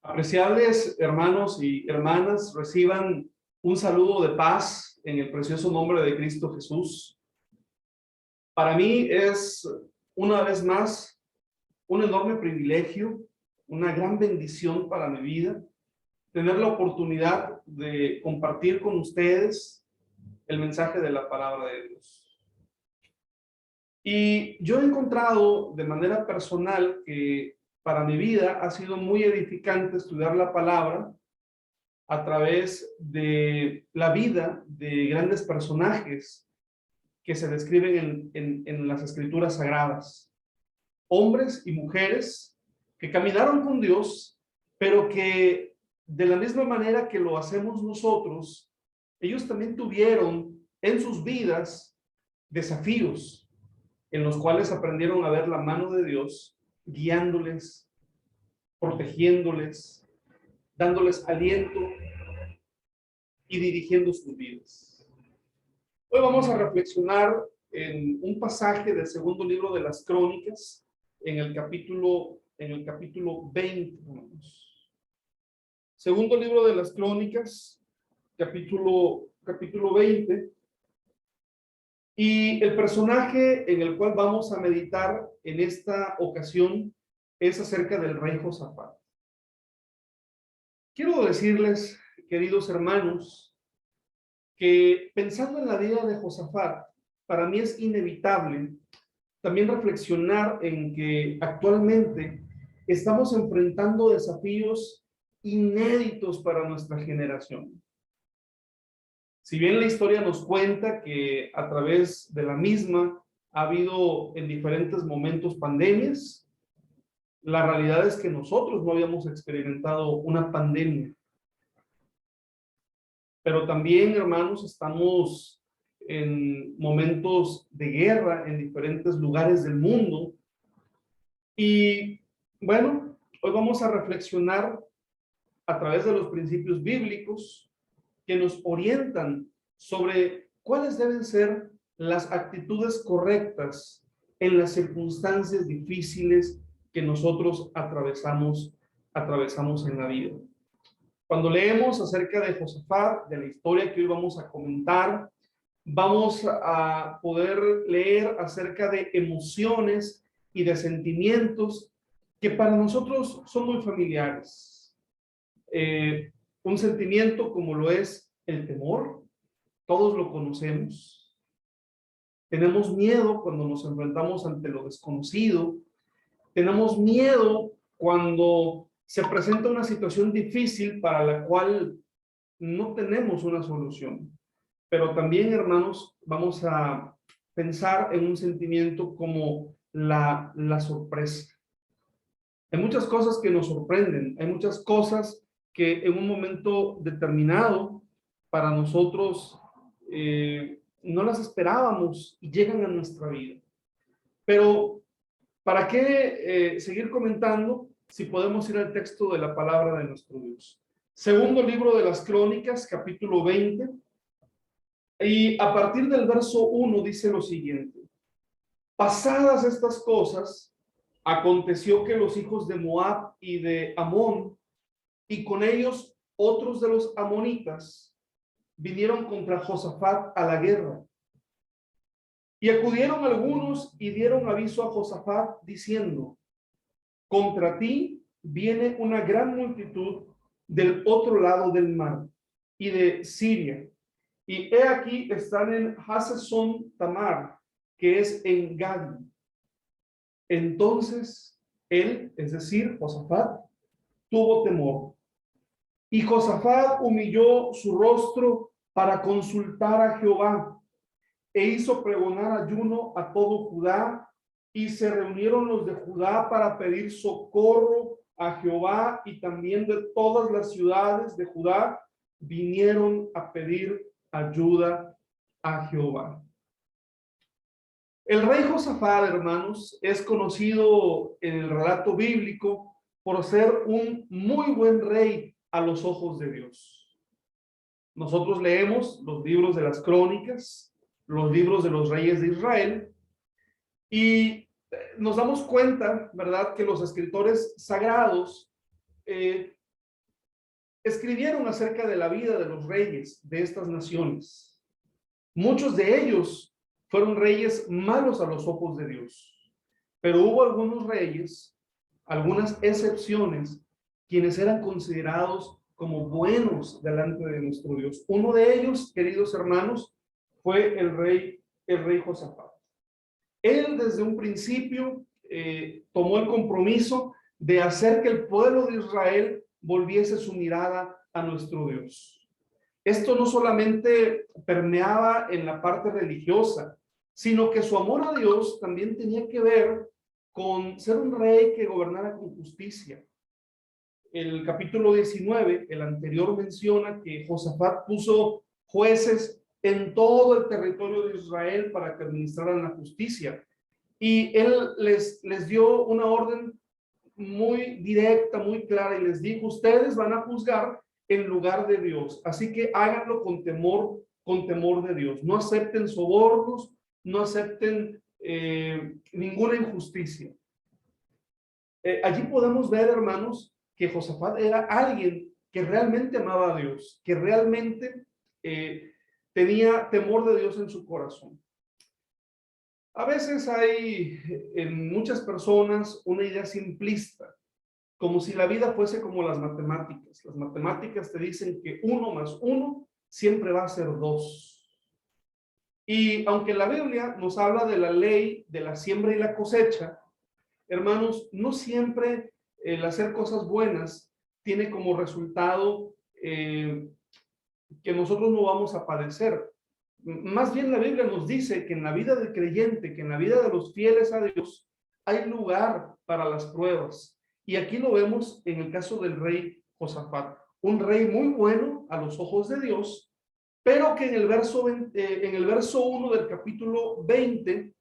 Apreciables hermanos y hermanas, reciban un saludo de paz en el precioso nombre de Cristo Jesús. Para mí es, una vez más, un enorme privilegio, una gran bendición para mi vida, tener la oportunidad de compartir con ustedes el mensaje de la palabra de Dios. Y yo he encontrado de manera personal que para mi vida ha sido muy edificante estudiar la palabra a través de la vida de grandes personajes que se describen en las escrituras sagradas. Hombres y mujeres que caminaron con Dios, pero que de la misma manera que lo hacemos nosotros, ellos también tuvieron en sus vidas desafíos en los cuales aprendieron a ver la mano de Dios guiándoles, protegiéndoles, dándoles aliento y dirigiendo sus vidas. Hoy vamos a reflexionar en un pasaje del segundo libro de las Crónicas, en el capítulo 20. Segundo libro de las Crónicas, capítulo 20. Y el personaje en el cual vamos a meditar en esta ocasión es acerca del rey Josafat. Quiero decirles, queridos hermanos, que pensando en la vida de Josafat, para mí es inevitable también reflexionar en que actualmente estamos enfrentando desafíos inéditos para nuestra generación. Si bien la historia nos cuenta que a través de la misma ha habido en diferentes momentos pandemias, la realidad es que nosotros no habíamos experimentado una pandemia. Pero también, hermanos, estamos en momentos de guerra en diferentes lugares del mundo. Y bueno, hoy vamos a reflexionar a través de los principios bíblicos que nos orientan sobre cuáles deben ser las actitudes correctas en las circunstancias difíciles que nosotros atravesamos en la vida. Cuando leemos acerca de Josafat, de la historia que hoy vamos a comentar, vamos a poder leer acerca de emociones y de sentimientos que para nosotros son muy familiares. Un sentimiento como lo es el temor, todos lo conocemos. Tenemos miedo cuando nos enfrentamos ante lo desconocido. Tenemos miedo cuando se presenta una situación difícil para la cual no tenemos una solución. Pero también, hermanos, vamos a pensar en un sentimiento como la sorpresa. Hay muchas cosas que nos sorprenden, hay muchas cosas que en un momento determinado para nosotros no las esperábamos y llegan a nuestra vida. Pero, ¿para qué seguir comentando si podemos ir al texto de la palabra de nuestro Dios? Segundo libro de las Crónicas, capítulo 20. Y a partir del verso 1 dice lo siguiente: pasadas estas cosas, aconteció que los hijos de Moab y de Amón, y con ellos otros de los amonitas, vinieron contra Josafat a la guerra. Y acudieron algunos y dieron aviso a Josafat, diciendo: contra ti viene una gran multitud del otro lado del mar y de Siria. Y he aquí están en Hazezón Tamar, que es en Gadi. Entonces él, es decir, Josafat, tuvo temor. Y Josafat humilló su rostro para consultar a Jehová, e hizo pregonar ayuno a todo Judá, y se reunieron los de Judá para pedir socorro a Jehová, y también de todas las ciudades de Judá vinieron a pedir ayuda a Jehová. El rey Josafat, hermanos, es conocido en el relato bíblico por ser un muy buen rey a los ojos de Dios. Nosotros leemos los libros de las Crónicas, los libros de los reyes de Israel, y nos damos cuenta, ¿verdad?, que los escritores sagrados escribieron acerca de la vida de los reyes de estas naciones. Muchos de ellos fueron reyes malos a los ojos de Dios, pero hubo algunos reyes, algunas excepciones, quienes eran considerados como buenos delante de nuestro Dios. Uno de ellos, queridos hermanos, fue el rey Josafat. Él desde un principio tomó el compromiso de hacer que el pueblo de Israel volviese su mirada a nuestro Dios. Esto no solamente permeaba en la parte religiosa, sino que su amor a Dios también tenía que ver con ser un rey que gobernara con justicia. El capítulo 19, el anterior, menciona que Josafat puso jueces en todo el territorio de Israel para que administraran la justicia. Y él les dio una orden muy directa, muy clara, y les dijo: ustedes van a juzgar en lugar de Dios, así que háganlo con temor de Dios. No acepten sobornos, no acepten ninguna injusticia. Allí podemos ver, hermanos, que Josafat era alguien que realmente amaba a Dios, que realmente tenía temor de Dios en su corazón. A veces hay en muchas personas una idea simplista, como si la vida fuese como las matemáticas. Las matemáticas te dicen que 1 más 1 siempre va a ser 2. Y aunque la Biblia nos habla de la ley de la siembra y la cosecha, hermanos, no siempre el hacer cosas buenas tiene como resultado que nosotros no vamos a padecer. Más bien la Biblia nos dice que en la vida del creyente, que en la vida de los fieles a Dios, hay lugar para las pruebas. Y aquí lo vemos en el caso del rey Josafat, un rey muy bueno a los ojos de Dios, pero que en el verso 1 del capítulo 20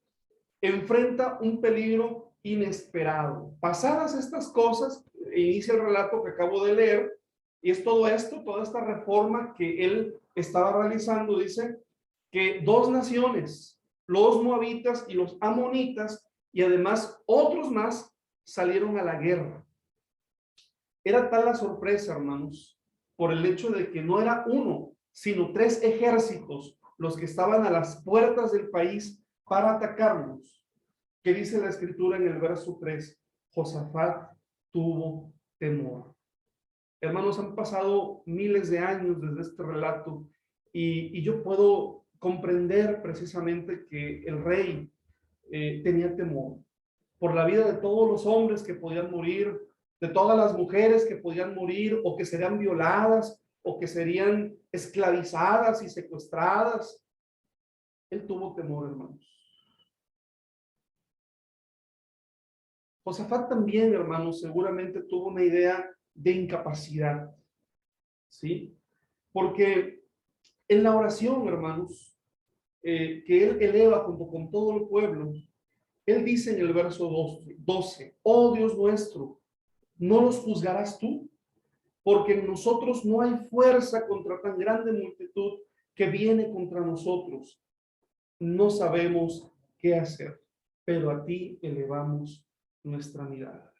enfrenta un peligro inesperado. Pasadas estas cosas, inicia el relato que acabo de leer, y es todo esto, toda esta reforma que él estaba realizando. Dice que 2 naciones, los moabitas y los amonitas, y además otros más, salieron a la guerra. Era tal la sorpresa, hermanos, por el hecho de que no era uno, sino 3 ejércitos los que estaban a las puertas del país para atacarnos, que dice la escritura en el verso 3, Josafat tuvo temor. Hermanos, han pasado miles de años desde este relato, y yo puedo comprender precisamente que el rey tenía temor por la vida de todos los hombres que podían morir, de todas las mujeres que podían morir, o que serían violadas, o que serían esclavizadas y secuestradas. Él tuvo temor, hermanos. Josafat también, hermanos, seguramente tuvo una idea de incapacidad, ¿sí? Porque en la oración, hermanos, que él eleva junto con todo el pueblo, él dice en el verso 12, oh Dios nuestro, ¿no los juzgarás tú? Porque en nosotros no hay fuerza contra tan grande multitud que viene contra nosotros. No sabemos qué hacer, pero a ti elevamos nuestra mirada.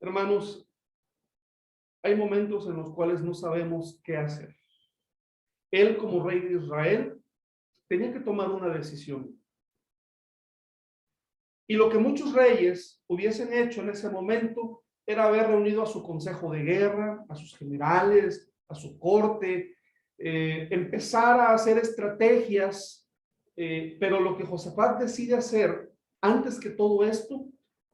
Hermanos, hay momentos en los cuales no sabemos qué hacer. Él, como rey de Israel, tenía que tomar una decisión. Y lo que muchos reyes hubiesen hecho en ese momento era haber reunido a su consejo de guerra, a sus generales, a su corte, empezar a hacer estrategias, pero lo que Josafat decide hacer antes que todo esto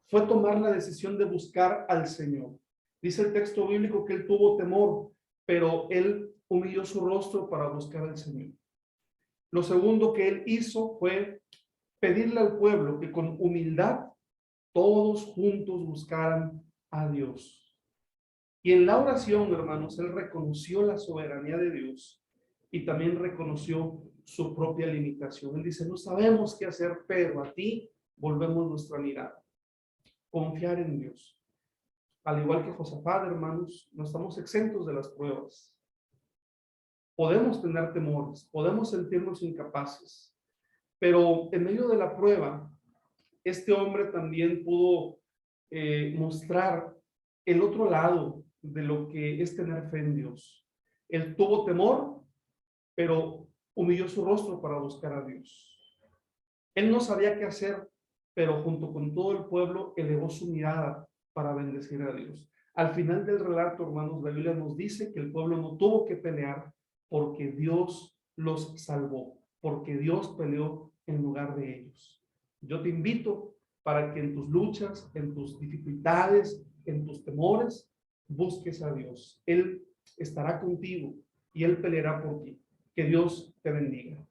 fue tomar la decisión de buscar al Señor. Dice el texto bíblico que él tuvo temor, pero él humilló su rostro para buscar al Señor. Lo segundo que él hizo fue pedirle al pueblo que con humildad todos juntos buscaran a Dios. Y en la oración, hermanos, él reconoció la soberanía de Dios y también reconoció su propia limitación. Él dice, no sabemos qué hacer, pero a ti volvemos nuestra mirada. Confiar en Dios. Al igual que Josafat, hermanos, no estamos exentos de las pruebas. Podemos tener temores, podemos sentirnos incapaces, pero en medio de la prueba, este hombre también pudo mostrar el otro lado de lo que es tener fe en Dios. Él tuvo temor, pero humilló su rostro para buscar a Dios. Él no sabía qué hacer, pero junto con todo el pueblo elevó su mirada para bendecir a Dios. Al final del relato, hermanos, la Biblia nos dice que el pueblo no tuvo que pelear porque Dios los salvó, porque Dios peleó en lugar de ellos. Yo te invito para que en tus luchas, en tus dificultades, en tus temores, busques a Dios. Él estará contigo y Él peleará por ti. Que Dios te bendiga.